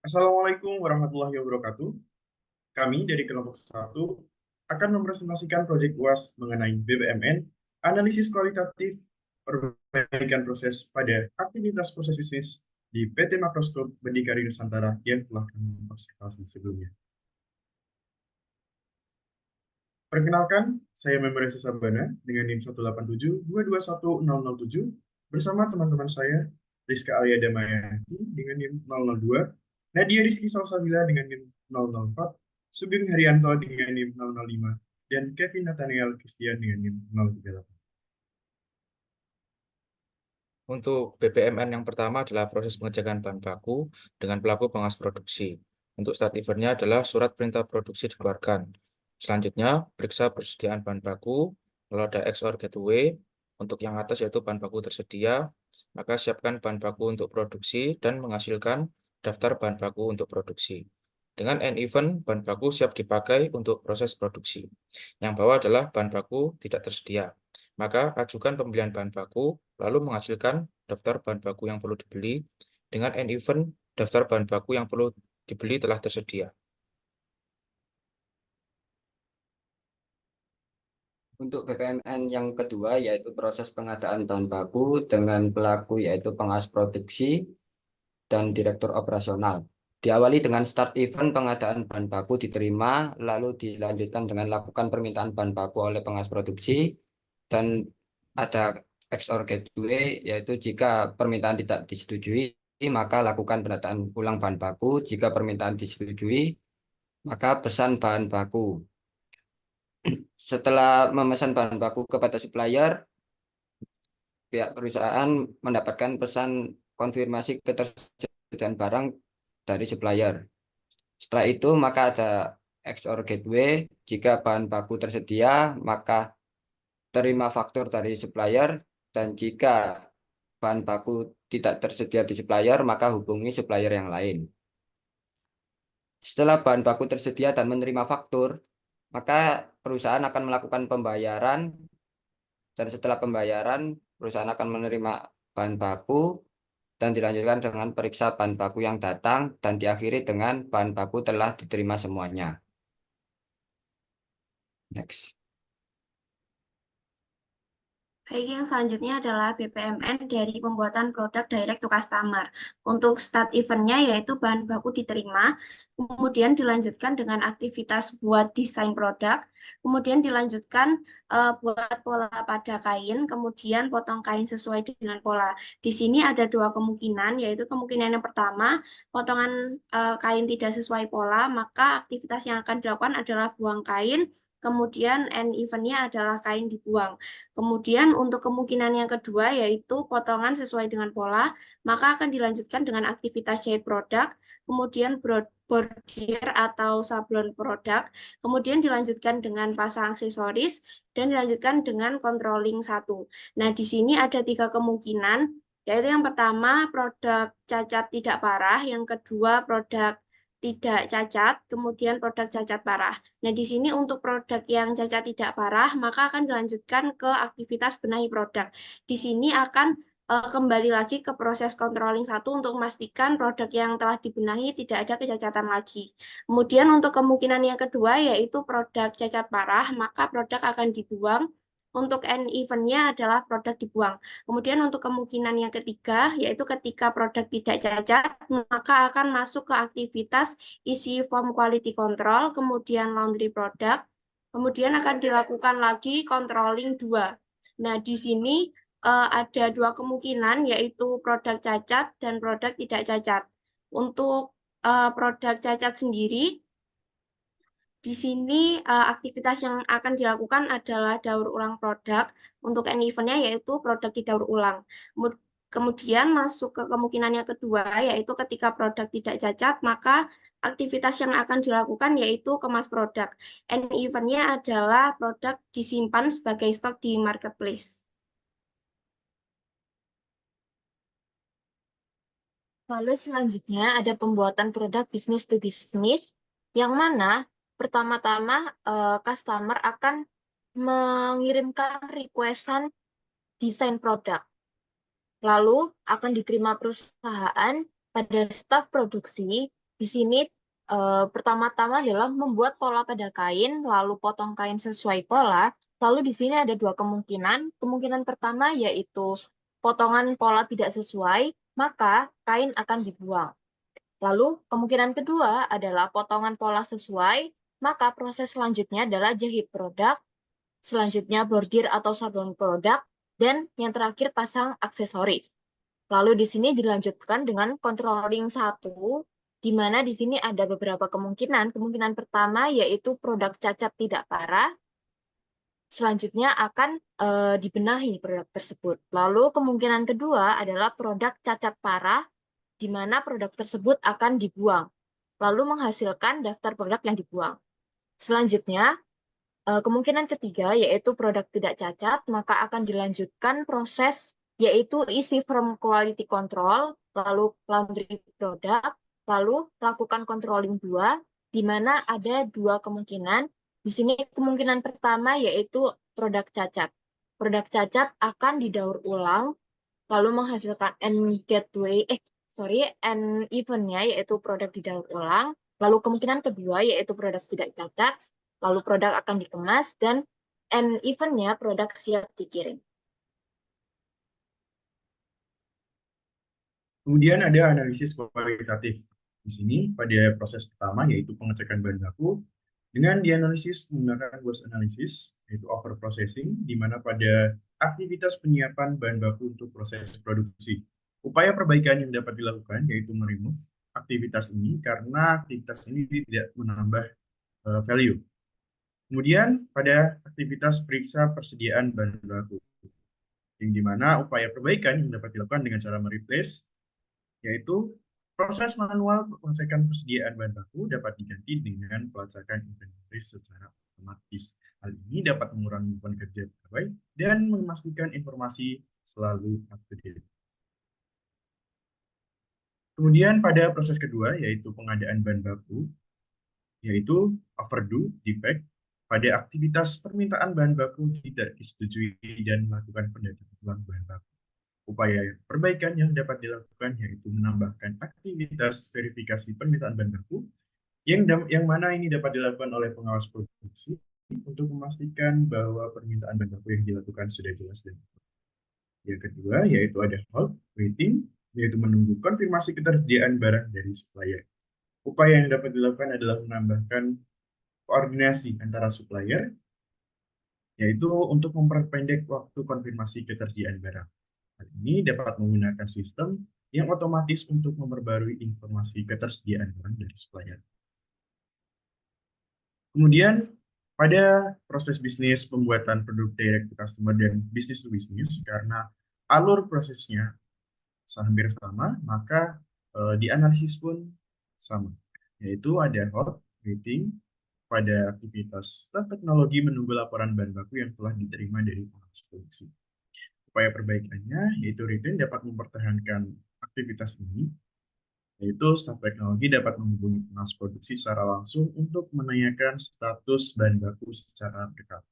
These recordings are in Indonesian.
Assalamualaikum warahmatullahi wabarakatuh. Kami dari kelompok 1 akan mempresentasikan proyek UAS mengenai BBMN, analisis kualitatif, perbaikan proses pada aktivitas proses bisnis di PT Makroskop Berdikari Nusantara yang telah kami observasi sebelumnya. Perkenalkan, saya member Sabana dengan NIM 187221007 bersama teman-teman saya, Rizka Alia Damayanti dengan NIM 002, Nadia Rizky Salsabila dengan NIM 004, Sugeng Haryanto dengan NIM 005, dan Kevin Nathaniel Christian dengan NIM 038. Untuk BPMN yang pertama adalah proses pengecekan bahan baku dengan pelaku pengawas produksi. Untuk start eventnya adalah surat perintah produksi dikeluarkan. Selanjutnya, periksa persediaan bahan baku. Lalu ada XOR gateway. Untuk yang atas yaitu bahan baku tersedia, maka siapkan bahan baku untuk produksi dan menghasilkan daftar bahan baku untuk produksi. Dengan end event, bahan baku siap dipakai untuk proses produksi. Yang bawah adalah bahan baku tidak tersedia. Maka ajukan pembelian bahan baku, lalu menghasilkan daftar bahan baku yang perlu dibeli. Dengan end event, daftar bahan baku yang perlu dibeli telah tersedia. Untuk BPMN yang kedua yaitu proses pengadaan bahan baku dengan pelaku yaitu pengawas produksi dan direktur operasional. Diawali dengan start event pengadaan bahan baku diterima, lalu dilanjutkan dengan lakukan permintaan bahan baku oleh pengawas produksi dan ada XOR gateway yaitu jika permintaan tidak disetujui maka lakukan pendataan ulang bahan baku, jika permintaan disetujui maka pesan bahan baku. Setelah memesan bahan baku kepada supplier, pihak perusahaan mendapatkan pesan konfirmasi ketersediaan barang dari supplier. Setelah itu, maka ada XOR gateway. Jika bahan baku tersedia, maka terima faktur dari supplier. Dan jika bahan baku tidak tersedia di supplier, maka hubungi supplier yang lain. Setelah bahan baku tersedia dan menerima faktur, maka perusahaan akan melakukan pembayaran. Dan setelah pembayaran, perusahaan akan menerima bahan baku dan dilanjutkan dengan periksa bahan baku yang datang dan diakhiri dengan bahan baku telah diterima semuanya. Next. Baik, yang selanjutnya adalah BPMN dari pembuatan produk direct to customer. Untuk start eventnya yaitu bahan baku diterima, kemudian dilanjutkan dengan aktivitas buat desain produk, kemudian dilanjutkan buat pola pada kain, kemudian potong kain sesuai dengan pola. Di sini ada dua kemungkinan, yaitu kemungkinan yang pertama, potongan kain tidak sesuai pola, maka aktivitas yang akan dilakukan adalah buang kain, kemudian end eventnya adalah kain dibuang. Kemudian untuk kemungkinan yang kedua yaitu potongan sesuai dengan pola, maka akan dilanjutkan dengan aktivitas jahit produk, kemudian bordir atau sablon produk, kemudian dilanjutkan dengan pasang aksesoris, dan dilanjutkan dengan controlling 1. Nah, di sini ada 3 kemungkinan, yaitu yang pertama produk cacat tidak parah, yang kedua produk tidak cacat, kemudian produk cacat parah. Nah, di sini untuk produk yang cacat tidak parah, maka akan dilanjutkan ke aktivitas benahi produk. Di sini akan kembali lagi ke proses controlling 1 untuk memastikan produk yang telah dibenahi tidak ada kecacatan lagi. Kemudian untuk kemungkinan yang kedua yaitu produk cacat parah, maka produk akan dibuang. Untuk end eventnya adalah produk dibuang. Kemudian untuk kemungkinan yang ketiga, yaitu ketika produk tidak cacat, maka akan masuk ke aktivitas isi form quality control, kemudian laundry product, kemudian akan dilakukan lagi controlling 2. Nah, di sini ada dua kemungkinan, yaitu produk cacat dan produk tidak cacat. Untuk produk cacat sendiri, di sini aktivitas yang akan dilakukan adalah daur ulang produk. Untuk end event-nya yaitu produk didaur ulang. Kemudian masuk ke kemungkinan yang kedua, yaitu ketika produk tidak cacat, maka aktivitas yang akan dilakukan yaitu kemas produk. End event-nya adalah produk disimpan sebagai stok di marketplace. Lalu selanjutnya ada pembuatan produk bisnis to bisnis, yang mana pertama-tama customer akan mengirimkan requestan desain produk. Lalu akan diterima perusahaan pada staf produksi Di sini pertama-tama adalah membuat pola pada kain, lalu potong kain sesuai pola. Lalu di sini ada dua kemungkinan. Kemungkinan pertama yaitu potongan pola tidak sesuai, maka kain akan dibuang. Lalu kemungkinan kedua adalah potongan pola sesuai, maka proses selanjutnya adalah jahit produk, selanjutnya bordir atau sablon produk, dan yang terakhir pasang aksesoris. Lalu di sini dilanjutkan dengan controlling 1, di mana di sini ada beberapa kemungkinan. Kemungkinan pertama yaitu produk cacat tidak parah, selanjutnya akan dibenahi produk tersebut. Lalu kemungkinan kedua adalah produk cacat parah, di mana produk tersebut akan dibuang, lalu menghasilkan daftar produk yang dibuang. Selanjutnya, kemungkinan ketiga yaitu produk tidak cacat, maka akan dilanjutkan proses yaitu isi form quality control, lalu laundry produk, lalu lakukan controlling 2, di mana ada dua kemungkinan. Di sini kemungkinan pertama yaitu produk cacat. Produk cacat akan didaur ulang, lalu menghasilkan eventnya yaitu produk didaur ulang. Lalu kemungkinan kedua yaitu produk tidak cacat, lalu produk akan dikemas, dan eventnya produk siap dikirim. Kemudian ada analisis kualitatif. Di sini pada proses pertama yaitu pengecekan bahan baku dengan dianalisis menggunakan WOS analysis yaitu over processing, di mana pada aktivitas penyiapan bahan baku untuk proses produksi. Upaya perbaikan yang dapat dilakukan yaitu meremove aktivitas ini karena aktivitas ini tidak menambah value. Kemudian pada aktivitas periksa persediaan bahan baku, yang dimana upaya perbaikan yang dapat dilakukan dengan cara mereplace, yaitu proses manual pengecekan persediaan bahan baku dapat diganti dengan pelacakan inventaris secara otomatis. Hal ini dapat mengurangi beban kerja pegawai dan memastikan informasi selalu up to date. Kemudian pada proses kedua yaitu pengadaan bahan baku, yaitu overdue defect. Pada aktivitas permintaan bahan baku tidak disetujui dan melakukan pendataan ulang bahan baku. Upaya perbaikan yang dapat dilakukan yaitu menambahkan aktivitas verifikasi permintaan bahan baku yang mana ini dapat dilakukan oleh pengawas produksi untuk memastikan bahwa permintaan bahan baku yang dilakukan sudah jelas dan tepat. Yang kedua yaitu ada hold waiting, yaitu menunggu konfirmasi ketersediaan barang dari supplier. Upaya yang dapat dilakukan adalah menambahkan koordinasi antara supplier, yaitu untuk memperpendek waktu konfirmasi ketersediaan barang. Hal ini dapat menggunakan sistem yang otomatis untuk memperbarui informasi ketersediaan barang dari supplier. Kemudian, pada proses bisnis pembuatan produk direct to customer dan business to business, karena alur prosesnya hampir sama, maka dianalisis pun sama, yaitu ada hold, waiting, pada aktivitas staf teknologi menunggu laporan bahan baku yang telah diterima dari pengawas produksi. Upaya perbaikannya yaitu retain dapat mempertahankan aktivitas ini, yaitu staf teknologi dapat menghubungi pengawas produksi secara langsung untuk menanyakan status bahan baku secara dekat.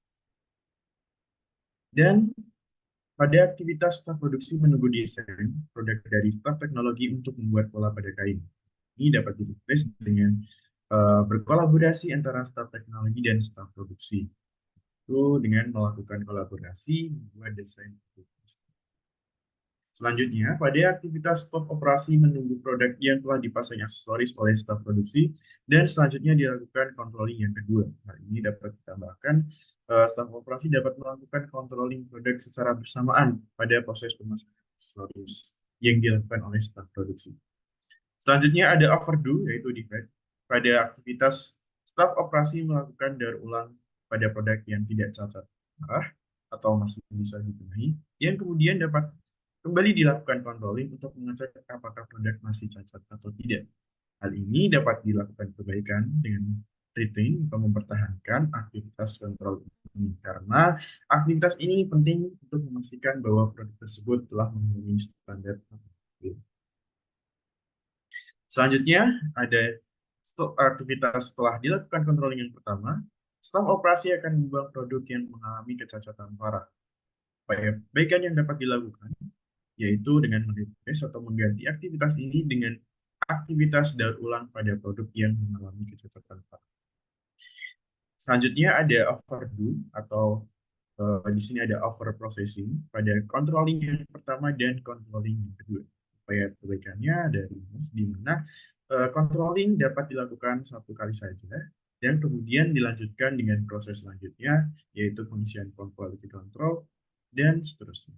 Dan pada aktivitas staf produksi menunggu desain produk dari staf teknologi untuk membuat pola pada kain. Ini dapat di-replace dengan berkolaborasi antara staf teknologi dan staf produksi. Itu dengan melakukan kolaborasi membuat desain. Selanjutnya, pada aktivitas staf operasi menunggu produk yang telah dipasang aksesoris oleh staf produksi, dan selanjutnya dilakukan controlling yang kedua. Hal ini dapat ditambahkan, staf operasi dapat melakukan controlling produk secara bersamaan pada proses pemasangan aksesoris yang dilakukan oleh staf produksi. Selanjutnya ada overdue, yaitu defect. Pada aktivitas staf operasi melakukan daur ulang pada produk yang tidak cacat parah atau masih bisa dibenahi, yang kemudian dapat kembali dilakukan controlling untuk mengecek apakah produk masih cacat atau tidak. Hal ini dapat dilakukan perbaikan dengan retain atau mempertahankan aktivitas kontrol ini, karena aktivitas ini penting untuk memastikan bahwa produk tersebut telah memenuhi standar. Selanjutnya ada aktivitas setelah dilakukan controlling yang pertama, staf operasi akan membuang produk yang mengalami kecacatan parah. Perbaikan yang dapat dilakukan yaitu dengan mereplace atau mengganti aktivitas ini dengan aktivitas daur ulang pada produk yang mengalami kecacatan parah. Selanjutnya ada overdue atau di sini ada over processing pada controlling yang pertama dan controlling yang kedua. Upaya perbaikannya dari di mana controlling dapat dilakukan satu kali saja dan kemudian dilanjutkan dengan proses selanjutnya yaitu pengisian form quality control dan seterusnya.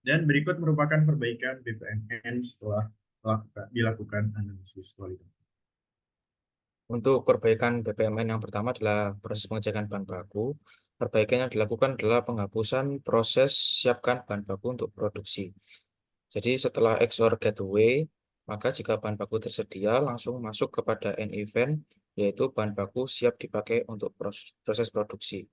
Dan berikut merupakan perbaikan BPMN setelah dilakukan analisis kualitas. Untuk perbaikan BPMN yang pertama adalah proses pengecekan bahan baku. Perbaikan yang dilakukan adalah penghapusan proses siapkan bahan baku untuk produksi. Jadi setelah XOR gateway, maka jika bahan baku tersedia langsung masuk kepada end event, yaitu bahan baku siap dipakai untuk proses produksi.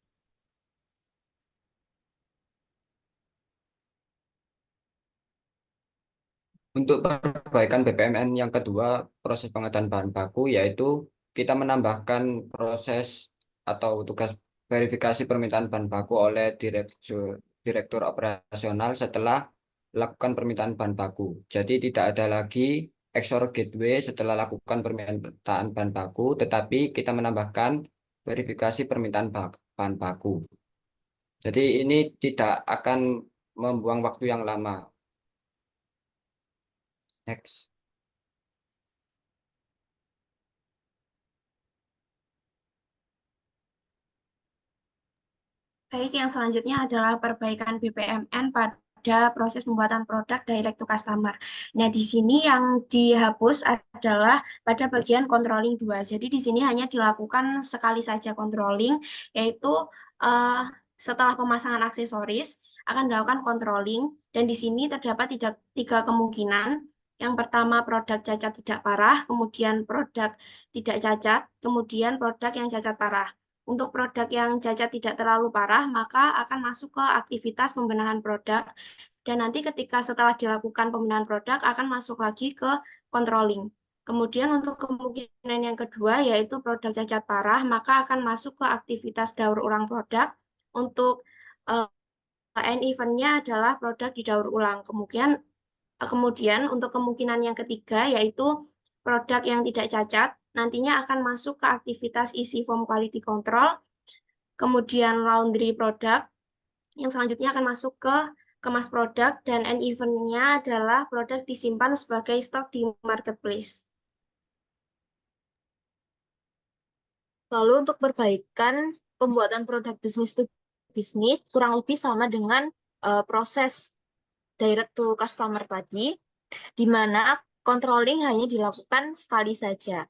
Untuk perbaikan BPMN yang kedua, proses pengadaan bahan baku, yaitu kita menambahkan proses atau tugas verifikasi permintaan bahan baku oleh direktur operasional setelah lakukan permintaan bahan baku. Jadi tidak ada lagi XOR gateway setelah lakukan permintaan bahan baku, tetapi kita menambahkan verifikasi permintaan bahan baku. Jadi ini tidak akan membuang waktu yang lama. Next. Baik, yang selanjutnya adalah perbaikan BPMN pada proses pembuatan produk direct to customer. Nah, di sini yang dihapus adalah pada bagian controlling 2. Jadi di sini hanya dilakukan sekali saja controlling, yaitu setelah pemasangan aksesoris akan dilakukan controlling, dan di sini terdapat tiga kemungkinan. Yang pertama, produk cacat tidak parah, kemudian produk tidak cacat, kemudian produk yang cacat parah. Untuk produk yang cacat tidak terlalu parah, maka akan masuk ke aktivitas pembenahan produk. Dan nanti ketika setelah dilakukan pembenahan produk, akan masuk lagi ke controlling. Kemudian untuk kemungkinan yang kedua, yaitu produk cacat parah, maka akan masuk ke aktivitas daur ulang produk. Untuk end event-nya adalah produk didaur ulang. Kemudian untuk kemungkinan yang ketiga, yaitu produk yang tidak cacat, nantinya akan masuk ke aktivitas isi form quality control, kemudian laundry product, yang selanjutnya akan masuk ke kemas produk, dan end event-nya adalah produk disimpan sebagai stok di marketplace. Lalu untuk perbaikan pembuatan produk bisnis to bisnis kurang lebih sama dengan proses direct to customer tadi, di mana controlling hanya dilakukan sekali saja.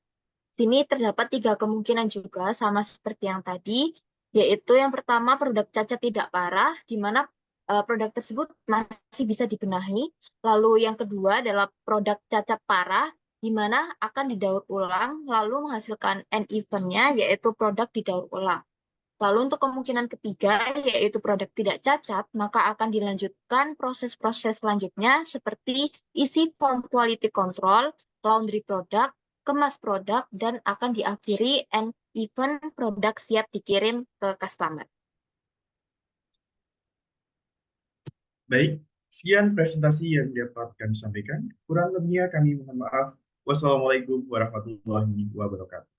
Sini terdapat tiga kemungkinan juga sama seperti yang tadi, yaitu yang pertama produk cacat tidak parah, di mana produk tersebut masih bisa dibenahi. Lalu yang kedua adalah produk cacat parah, di mana akan didaur ulang, lalu menghasilkan end event-nya, yaitu produk didaur ulang. Lalu untuk kemungkinan ketiga, yaitu produk tidak cacat, maka akan dilanjutkan proses-proses selanjutnya seperti isi form quality control, laundry product, kemas produk, dan akan diakhiri end event produk siap dikirim ke customer. Baik, sekian presentasi yang dapat kami sampaikan. Kurang lebihnya kami mohon maaf. Wassalamualaikum warahmatullahi wabarakatuh.